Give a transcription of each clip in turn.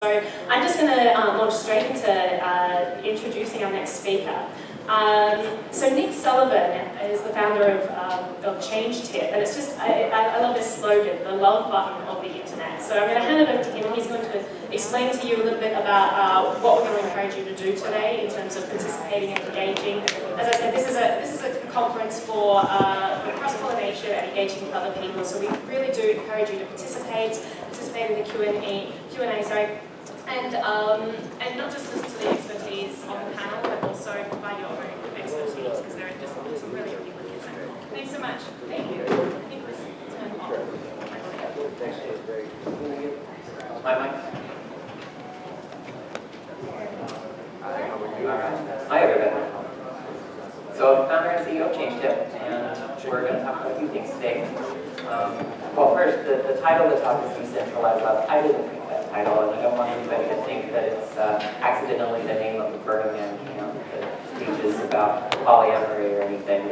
So I'm just going to launch straight into introducing our next speaker. So Nick Sullivan is the founder of ChangeTip, and it's just, I love this slogan, the love button of the internet. So I'm going to hand it over to him, and he's going to explain to you a little bit about what we're going to encourage you to do today in terms of participating and engaging. As I said, this is a conference for cross-pollination and engaging with other people, so we really do encourage you to participate in the Q&A, and not just listen to the expertise on the panel, but also provide your own expertise, because there are just some really, really good kids. Thanks so much. Thank you. I think let's turn off. My mic? Hi everybody. So I'm founder and CEO of ChangeTip, and we're going to talk about a few things today. Well, first, the title of the talk is Decentralized Love. I didn't pick that title, and I don't want anybody to think that it's accidentally the name of the Burning Man camp that teaches about polyamory or anything.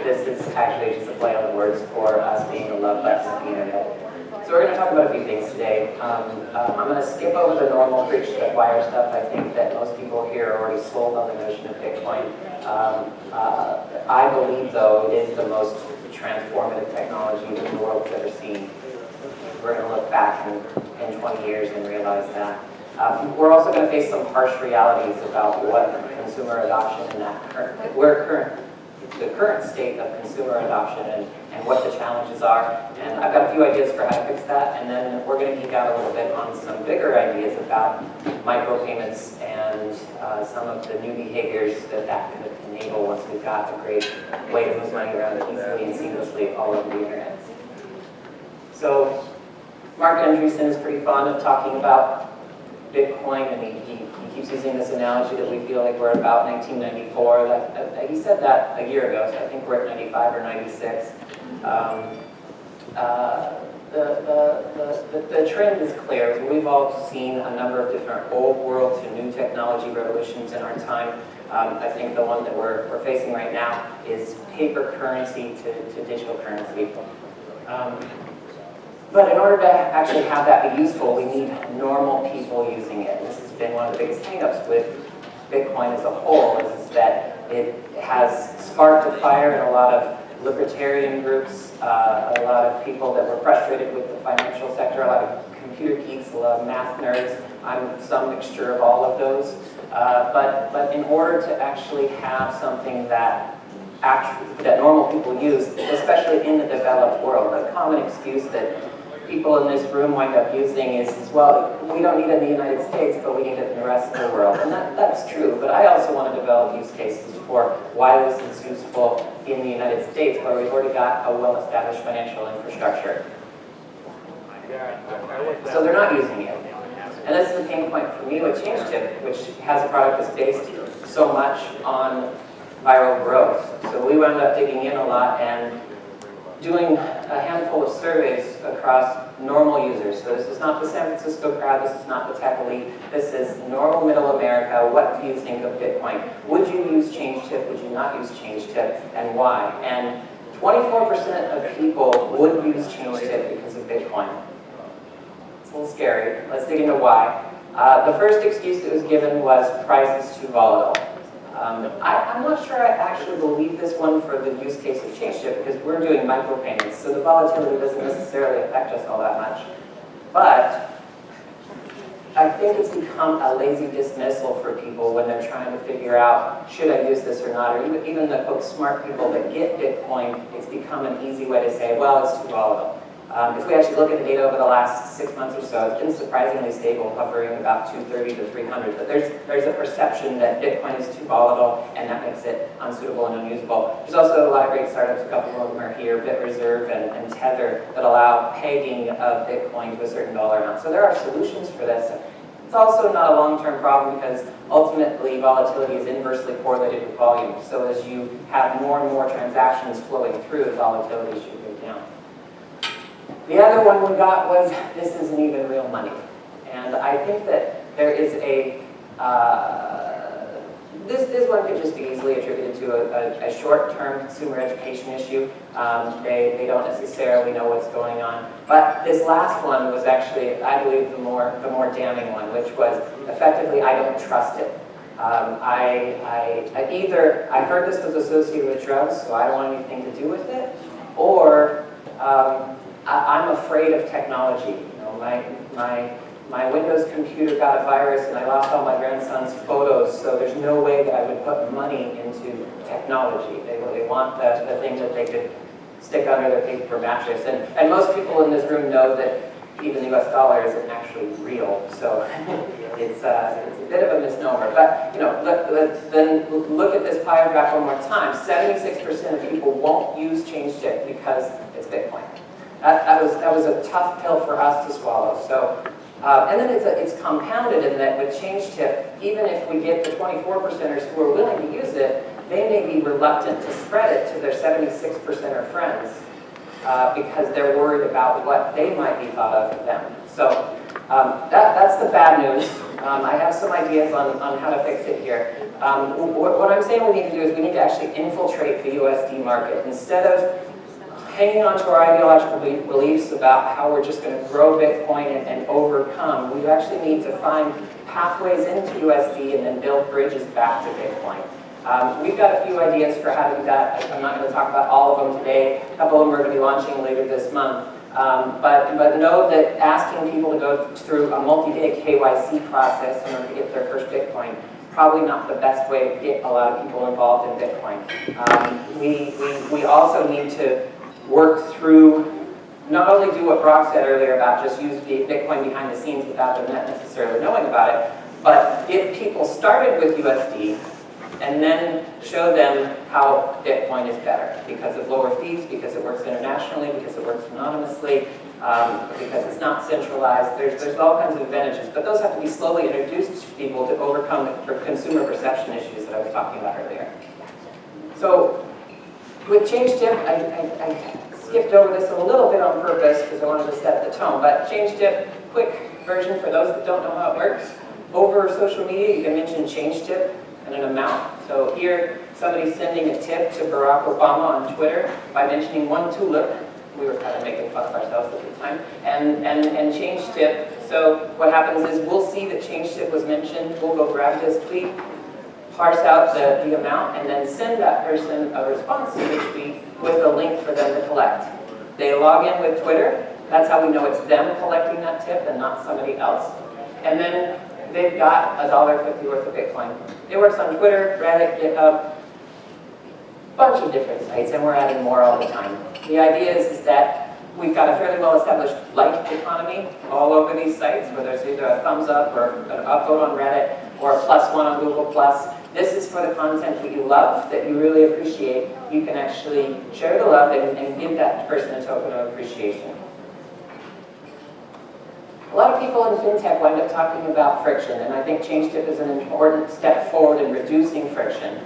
This is actually just a play on the words for us being a love button of the internet. So we're going to talk about a few things today. I'm going to skip over the normal preach that wire stuff. I think that most people here are already sold on the notion of Bitcoin. I believe, though, it is the most transformative technology that the world has ever seen. We're going to look back in 20 years and realize that. We're also going to face some harsh realities about what consumer adoption and the current state of consumer adoption and what the challenges are. And I've got a few ideas for how to fix that, and then we're going to geek out a little bit on some bigger ideas about micropayments and some of the new behaviors that could enable once we've got a great way to move money around easily and seamlessly all over the internet. So Mark Andreessen is pretty fond of talking about Bitcoin, and he keeps using this analogy that we feel like we're about 1994. He said that a year ago, so I think we're at 95 or 96. The trend is clear. We've all seen a number of different old world to new technology revolutions in our time. I think the one that we're facing right now is paper currency to digital currency. But in order to actually have that be useful, we need normal people using it. This has been one of the biggest hang-ups with Bitcoin as a whole, is that it has sparked a fire in a lot of libertarian groups, a lot of people that were frustrated with the financial sector, a lot of computer geeks, a lot of math nerds. I'm some mixture of all of those. But in order to actually have something that normal people use, especially in the developed world, a common excuse that people in this room wind up using is, well, we don't need it in the United States, but we need it in the rest of the world. And that's true, but I also want to develop use cases for why this is useful in the United States, where we've already got a well-established financial infrastructure. So they're not using it. And this is a pain point for me with ChangeTip, which has a product that's based so much on viral growth. So we wound up digging in a lot and doing a handful of surveys across normal users. So this is not the San Francisco crowd, this is not the tech elite, this is normal middle America. What do you think of Bitcoin? Would you use ChangeTip? Would you not use ChangeTip? And why? And 24% of people would use ChangeTip because of Bitcoin. It's a little scary. Let's dig into why. The first excuse that was given was price is too volatile. I'm not sure I actually believe this one for the use case of ChangeTip, because we're doing micropayments, so the volatility doesn't necessarily affect us all that much. But I think it's become a lazy dismissal for people when they're trying to figure out, should I use this or not? Or even the quote, smart people that get Bitcoin, it's become an easy way to say, well, it's too volatile. If we actually look at the data over the last 6 months or so, it's been surprisingly stable, hovering about 230 to 300. But there's a perception that Bitcoin is too volatile, and that makes it unsuitable and unusable. There's also a lot of great startups, a couple of them are here, BitReserve and Tether, that allow pegging of Bitcoin to a certain dollar amount. So there are solutions for this. It's also not a long-term problem, because ultimately volatility is inversely correlated with volume. So as you have more and more transactions flowing through, the volatility should go down. The other one we got was, this isn't even real money. And I think that there is This one could just be easily attributed to a short-term consumer education issue. They don't necessarily know what's going on. But this last one was actually, I believe, the more damning one, which was effectively, I don't trust it. I heard this was associated with drugs, so I don't want anything to do with it, or I'm afraid of technology. You know, my Windows computer got a virus and I lost all my grandson's photos, so there's no way that I would put money into technology. They want the thing that they could stick under their paper mattress. And most people in this room know that even the US dollar isn't actually real, so it's a bit of a misnomer. But you know, then look at this pie graph one more time. 76% of people won't use ChangeTip because it's Bitcoin. That was a tough pill for us to swallow. So, and then it's compounded in that with ChangeTip, even if we get the 24%ers who are willing to use it, they may be reluctant to spread it to their 76%er friends because they're worried about what they might be thought of them. So that's the bad news. I have some ideas on how to fix it here. What I'm saying we need to do is we need to actually infiltrate the USD market. Instead of hanging on to our ideological beliefs about how we're just going to grow Bitcoin and overcome, we actually need to find pathways into USD and then build bridges back to Bitcoin. We've got a few ideas for how to do that. I'm not going to talk about all of them today. A couple of them are going to be launching later this month. But know that asking people to go through a multi-day KYC process in order to get their first Bitcoin probably not the best way to get a lot of people involved in Bitcoin. We also need to work through, not only do what Brock said earlier about just use the Bitcoin behind the scenes without them necessarily knowing about it, but get people started with USD and then show them how Bitcoin is better because of lower fees, because it works internationally, because it works anonymously, because it's not centralized. There's all kinds of advantages, but those have to be slowly introduced to people to overcome the consumer perception issues that I was talking about earlier. So with ChangeTip, I skipped over this a little bit on purpose because I wanted to set the tone, but ChangeTip, quick version for those that don't know how it works. Over social media, you can mention ChangeTip and an amount. So here, somebody's sending a tip to Barack Obama on Twitter by mentioning one tulip. We were kind of making fun of ourselves at the time. And ChangeTip. So what happens is we'll see that ChangeTip was mentioned. We'll go grab this tweet, parse out the amount, and then send that person a response to the tweet with a link for them to collect. They log in with Twitter. That's how we know it's them collecting that tip and not somebody else. And then they've got $1.50 worth of Bitcoin. It works on Twitter, Reddit, GitHub, bunch of different sites, and we're adding more all the time. The idea is that we've got a fairly well-established like economy all over these sites, whether it's either a thumbs up or an upvote on Reddit or a +1 on Google+. This is for the content that you love, that you really appreciate. You can actually share the love and give that person a token of appreciation. A lot of people in fintech wind up talking about friction, and I think ChangeTip is an important step forward in reducing friction.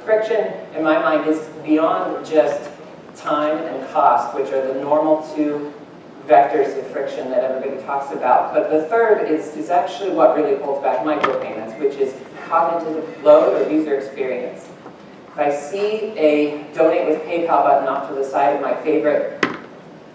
Friction, in my mind, is beyond just time and cost, which are the normal two vectors of friction that everybody talks about. But the third is actually what really holds back micropayments, which is cognitive load or user experience. If I see a donate with PayPal button off to the side of my favorite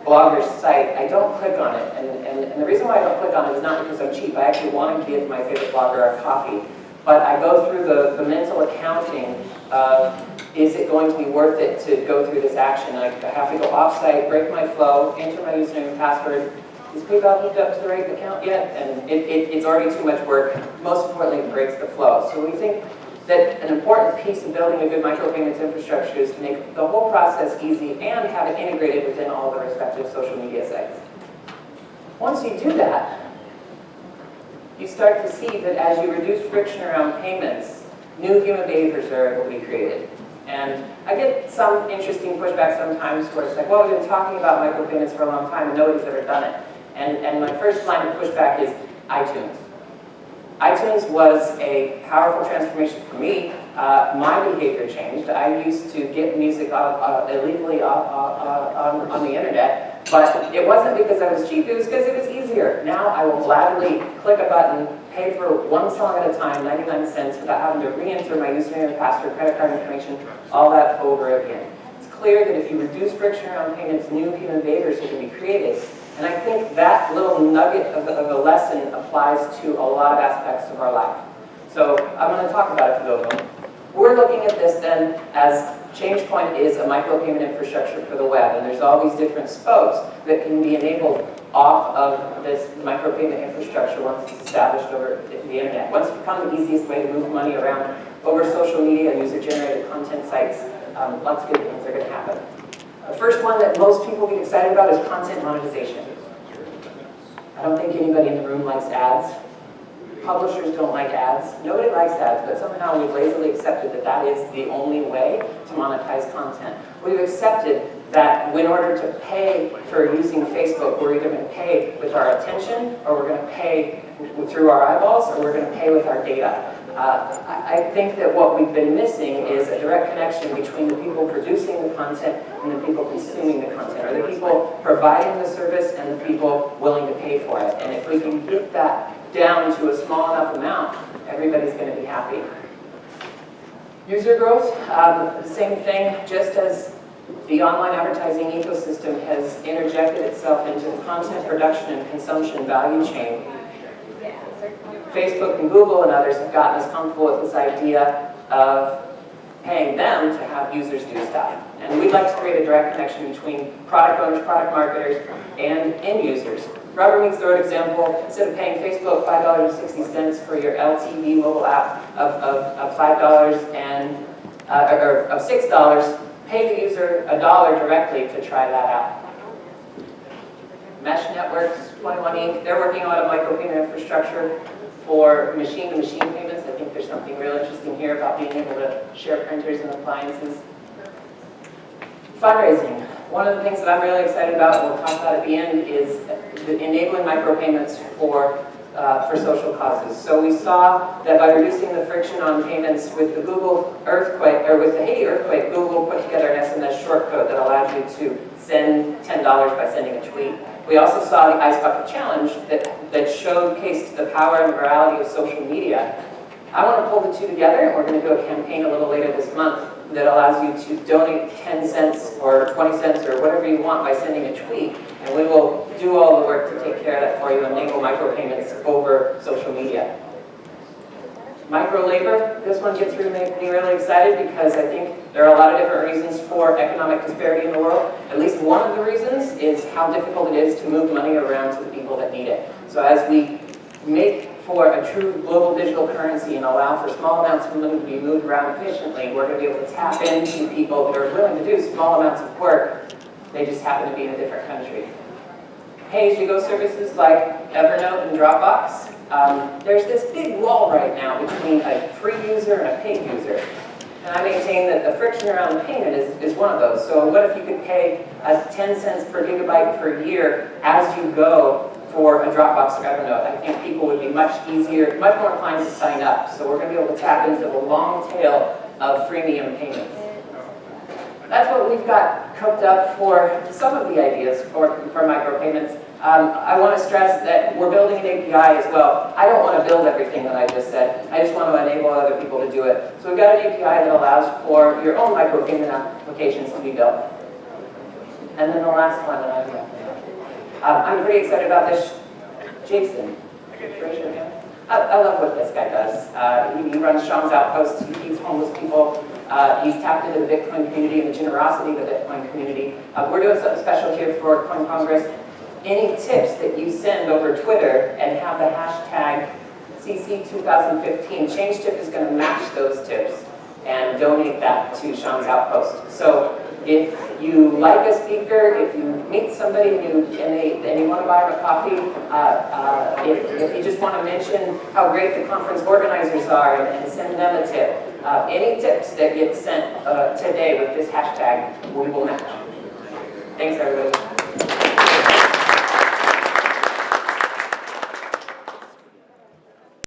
blogger's site, I don't click on it. And the reason why I don't click on it is not because I'm cheap. I actually want to give my favorite blogger a coffee. But I go through the mental accounting of, is it going to be worth it to go through this action? I have to go off-site, break my flow, enter my username and password. Is PayPal hooked up to the right account yet? And it's already too much work. Most importantly, it breaks the flow. So we think that an important piece of building a good micropayments infrastructure is to make the whole process easy and have it integrated within all the respective social media sites. Once you do that, you start to see that as you reduce friction around payments, new human behaviors are able to be created. And I get some interesting pushback sometimes where it's like, well, we've been talking about micropayments for a long time and nobody's ever done it. And my first line of pushback is iTunes. iTunes was a powerful transformation for me. My behavior changed. I used to get music illegally on the internet, but it wasn't because I was cheap, it was because it was easy clear. Now I will gladly click a button, pay for one song at a time, 99 cents, without having to re-enter my username and password, credit card information, all that over again. It's clear that if you reduce friction around payments, new human behaviors can be created. And I think that little nugget of a lesson applies to a lot of aspects of our life. So I'm going to talk about a few of them. We're looking at this then as ChangePoint is a micropayment infrastructure for the web, and there's all these different spokes that can be enabled off of this micropayment infrastructure once it's established over the internet. Once it's become the easiest way to move money around over social media and user-generated content sites, lots of good things are going to happen. The first one that most people get excited about is content monetization. I don't think anybody in the room likes ads. Publishers don't like ads. Nobody likes ads, but somehow we've lazily accepted that that is the only way to monetize content. We've accepted that in order to pay for using Facebook, we're either going to pay with our attention, or we're going to pay through our eyeballs, or we're going to pay with our data. I think that what we've been missing is a direct connection between the people producing the content and the people consuming the content, or the people providing the service and the people willing to pay for it. And if we can get that down to a small enough amount, everybody's going to be happy. User growth, the same thing, just as the online advertising ecosystem has interjected itself into the content production and consumption value chain. Facebook and Google and others have gotten us comfortable with this idea of paying them to have users do stuff. And we'd like to create a direct connection between product owners, product marketers, and end users. Rubber meets the road example, instead of paying Facebook $5.60 for your LTV mobile app of $5 and or of $6, pay the user $1 directly to try that out. Mesh Networks, 21 Inc., they're working on a micropayment infrastructure for machine-to-machine payments. I think there's something real interesting here about being able to share printers and appliances. Fundraising. One of the things that I'm really excited about, and we'll talk about at the end, is enabling micropayments for social causes. So we saw that by reducing the friction on payments with the Google earthquake, or with the Haiti earthquake, Google put together an SMS short code that allowed you to send $10 by sending a tweet. We also saw the Ice Bucket Challenge that showcased the power and virality of social media. I want to pull the two together, and we're going to do a campaign a little later this month that allows you to donate 10 cents or 20 cents or whatever you want by sending a tweet, and we will do all the work to take care of that for you and enable micropayments over social media. Micro labor, this one gets me really excited because I think there are a lot of different reasons for economic disparity in the world. At least one of the reasons is how difficult it is to move money around to the people that need it. So as we make for a true global digital currency and allow for small amounts of money to be moved around efficiently, we're going to be able to tap into people that are willing to do small amounts of work. They just happen to be in a different country. Pay-as-you-go services like Evernote and Dropbox. There's this big wall right now between a free user and a paid user. And I maintain that the friction around the payment is one of those. So what if you could pay 10 cents per gigabyte per year as you go for a Dropbox or Evernote? I think people would be much easier, much more inclined to sign up. So we're going to be able to tap into the long tail of freemium payments. That's what we've got cooked up for some of the ideas for micropayments. I want to stress that we're building an API as well. I don't want to build everything that I just said. I just want to enable other people to do it. So we've got an API that allows for your own micropayment applications to be built. And then the last one that I'm pretty excited about this. Jason, raise your hand. I love what this guy does. He runs Sean's Outpost. He feeds homeless people. He's tapped into the Bitcoin community and the generosity of the Bitcoin community. We're doing something special here for CoinCongress. Any tips that you send over Twitter and have the hashtag CC2015, ChangeTip is going to match those tips and donate that to Sean's Outpost. So if you like a speaker, if you meet somebody and you want to buy them a coffee, if you just want to mention how great the conference organizers are and send them a tip, any tips that get sent today with this hashtag, we will match. Thanks, everybody.